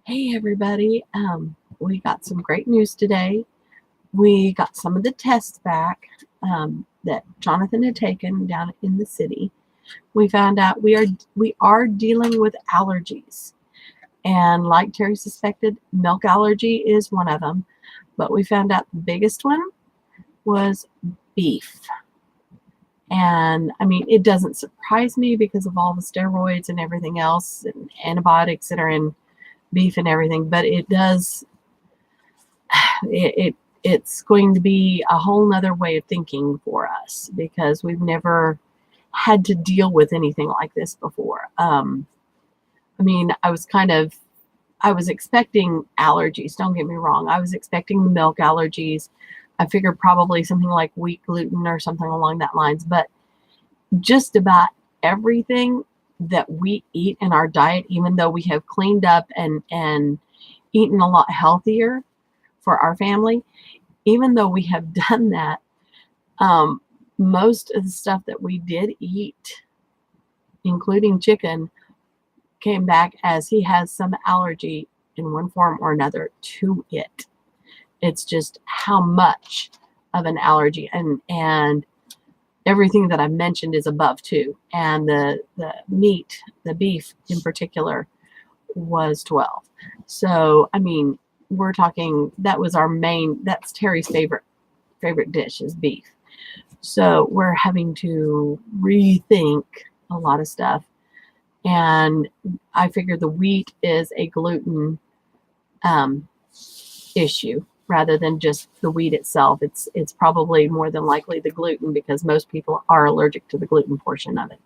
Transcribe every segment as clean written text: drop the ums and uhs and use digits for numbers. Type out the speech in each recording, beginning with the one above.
Hey everybody, we got some great news today. We got some of the tests back that Jonathan had taken down in the city. We found out we are dealing with allergies, and like Terry suspected, milk allergy is one of them. But we found out the biggest one was beef. And I mean, it doesn't surprise me because of all the steroids and everything else and antibiotics that are in beef and everything, but it does it's going to be a whole nother way of thinking for us because we've never had to deal with anything like this before. I mean, I was expecting allergies, don't get me wrong. I was expecting milk allergies. I figured probably something like wheat gluten or something along that lines, but just about everything that we eat in our diet, even though we have cleaned up and eaten a lot healthier for our family, even though we have done that, most of the stuff that we did eat, including chicken, came back as he has some allergy in one form or another to it. It's just how much of an allergy, and everything that I mentioned is above 2, and the meat, the beef in particular, was 12. So I mean, we're talking, that was that's Terry's favorite dish is beef. So we're having to rethink a lot of stuff, and I figured the wheat is a gluten issue rather than just the wheat itself. It's probably more than likely the gluten, because most people are allergic to the gluten portion of it,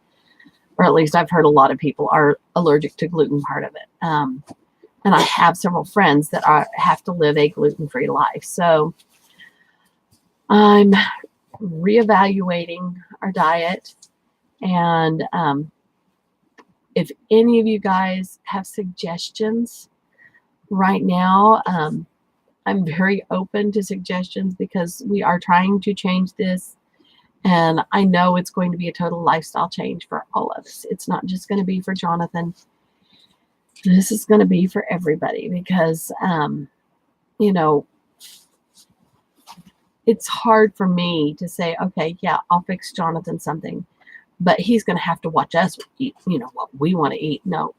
or at least I've heard a lot of people are allergic to gluten part of it. And I have several friends that have to live a gluten-free life. So I'm reevaluating our diet. And if any of you guys have suggestions right now, I'm very open to suggestions because we are trying to change this. And I know it's going to be a total lifestyle change for all of us. It's not just going to be for Jonathan. This is going to be for everybody because, you know, it's hard for me to say, okay, yeah, I'll fix Jonathan something, but he's going to have to watch us eat, what we want to eat. No,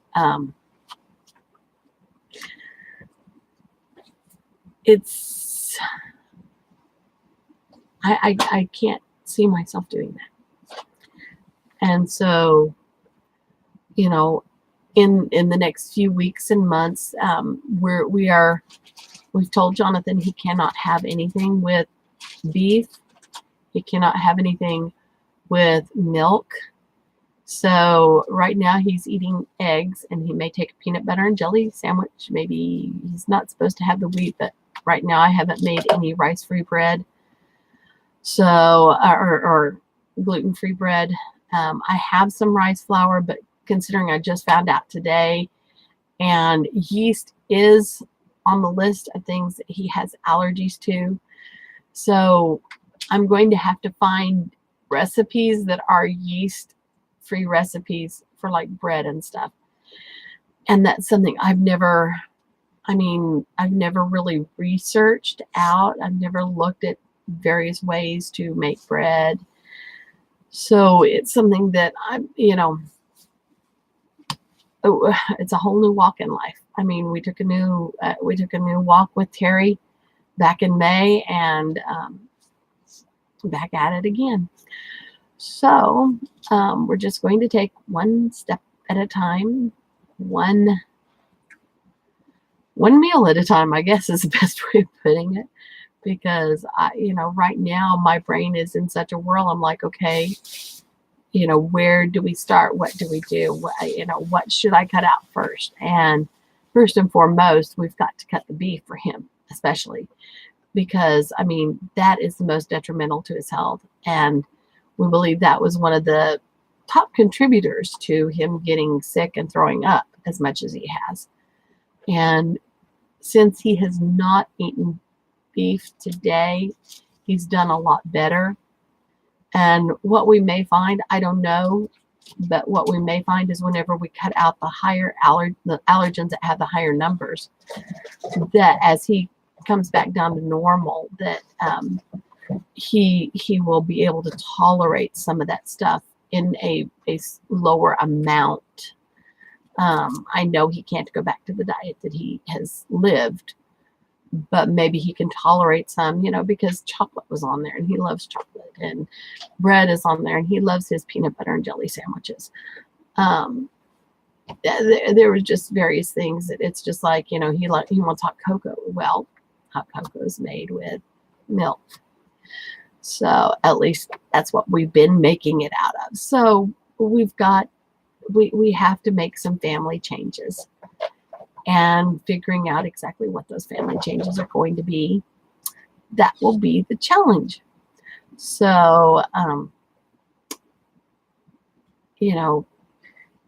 I can't see myself doing that. And so, in the next few weeks and months, we've told Jonathan he cannot have anything with beef. He cannot have anything with milk. So right now he's eating eggs, and he may take a peanut butter and jelly sandwich. Maybe he's not supposed to have the wheat, but right now I haven't made any rice-free bread, so or gluten-free bread. I have some rice flour, but considering I just found out today, and yeast is on the list of things that he has allergies to, so I'm going to have to find recipes that are yeast-free recipes for like bread and stuff. And that's something I've never really researched out. I've never looked at various ways to make bread. So it's something that it's a whole new walk in life. I mean, we took a new walk with Terry back in May, and back at it again. So we're just going to take one step at a time, one meal at a time, I guess is the best way of putting it, because right now my brain is in such a whirl. I'm like, okay, where do we start? What do we do? What should I cut out first? And first and foremost, we've got to cut the beef for him, especially because, I mean, that is the most detrimental to his health. And we believe that was one of the top contributors to him getting sick and throwing up as much as he has. And since he has not eaten beef today, he's done a lot better. And what we may find, I don't know, But what we may find is whenever we cut out the the allergens that have the higher numbers, that as he comes back down to normal, that he will be able to tolerate some of that stuff in a lower amount. I know he can't go back to the diet that he has lived, but maybe he can tolerate some, because chocolate was on there and he loves chocolate, and bread is on there and he loves his peanut butter and jelly sandwiches. There was just various things that it's just like, he wants hot cocoa. Well, hot cocoa is made with milk. So at least that's what we've been making it out of. So we have to make some family changes, and figuring out exactly what those family changes are going to be, that will be the challenge. So,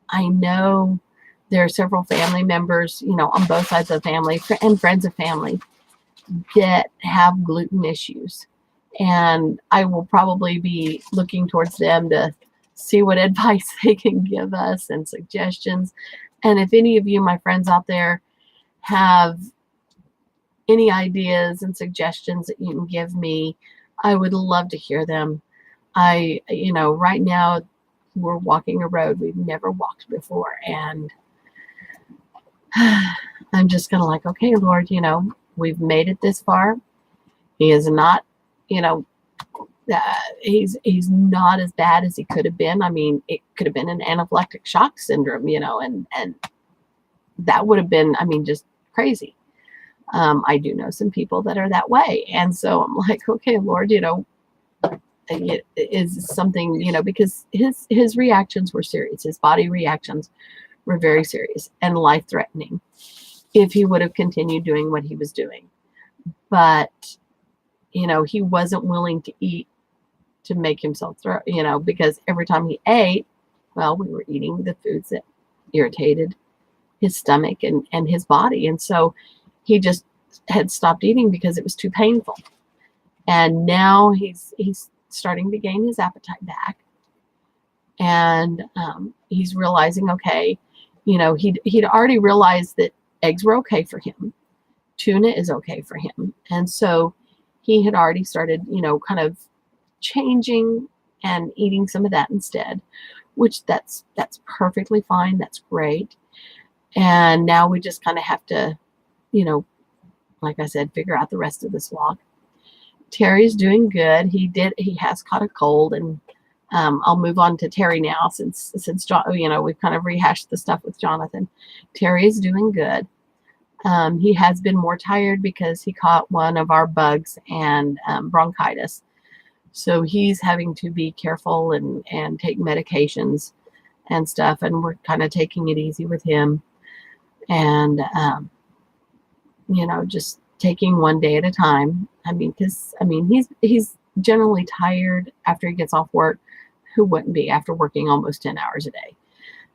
I know there are several family members, on both sides of the family and friends of family that have gluten issues. And I will probably be looking towards them to see what advice they can give us and suggestions. And if any of you, my friends out there, have any ideas and suggestions that you can give me, I would love to hear them. Right now we're walking a road we've never walked before. And I'm just kind of like, okay, Lord, we've made it this far. He is not, he's not as bad as he could have been. I mean, it could have been an anaphylactic shock syndrome, and that would have been, just crazy. I do know some people that are that way. And so I'm like, okay, Lord, it is something, because his reactions were serious. His body reactions were very serious and life-threatening if he would have continued doing what he was doing. But, he wasn't willing to eat to make himself throw, because every time he ate, well, we were eating the foods that irritated his stomach and his body. And so he just had stopped eating because it was too painful. And now he's starting to gain his appetite back. And he's realizing, okay, he'd already realized that eggs were okay for him. Tuna is okay for him. And so he had already started, kind of changing and eating some of that instead, which that's perfectly fine. That's great. And now we just kind of have to, like I said, figure out the rest of this walk. Terry's doing good. He has caught a cold, and I'll move on to Terry now since John, we've kind of rehashed the stuff with Jonathan. Terry is doing good. He has been more tired because he caught one of our bugs and bronchitis. So he's having to be careful and take medications and stuff. And we're kind of taking it easy with him. And, just taking one day at a time. He's generally tired after he gets off work. Who wouldn't be after working almost 10 hours a day?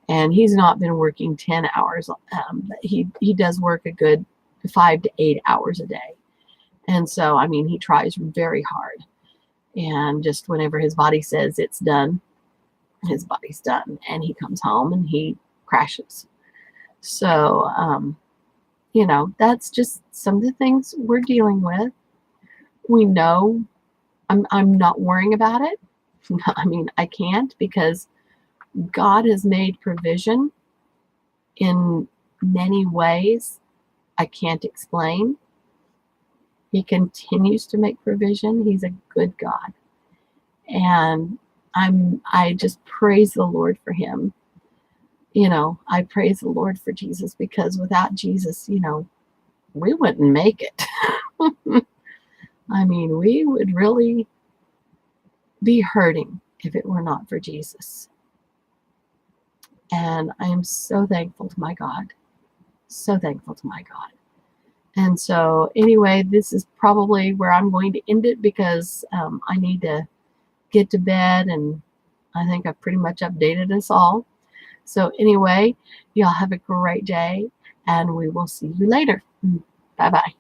And he's not been working 10 hours. But he does work a good 5 to 8 hours a day. And so, he tries very hard. And just whenever his body says it's done, his body's done. And he comes home and he crashes. So, that's just some of the things we're dealing with. We know I'm not worrying about it. I can't, because God has made provision in many ways I can't explain. He continues to make provision. He's a good God. And I just praise the Lord for him. I praise the Lord for Jesus, because without Jesus, we wouldn't make it. We would really be hurting if it were not for Jesus. And I am so thankful to my God. So thankful to my God. And so anyway, this is probably where I'm going to end it, because I need to get to bed, and I think I've pretty much updated us all. So anyway, y'all have a great day, and we will see you later. Bye-bye.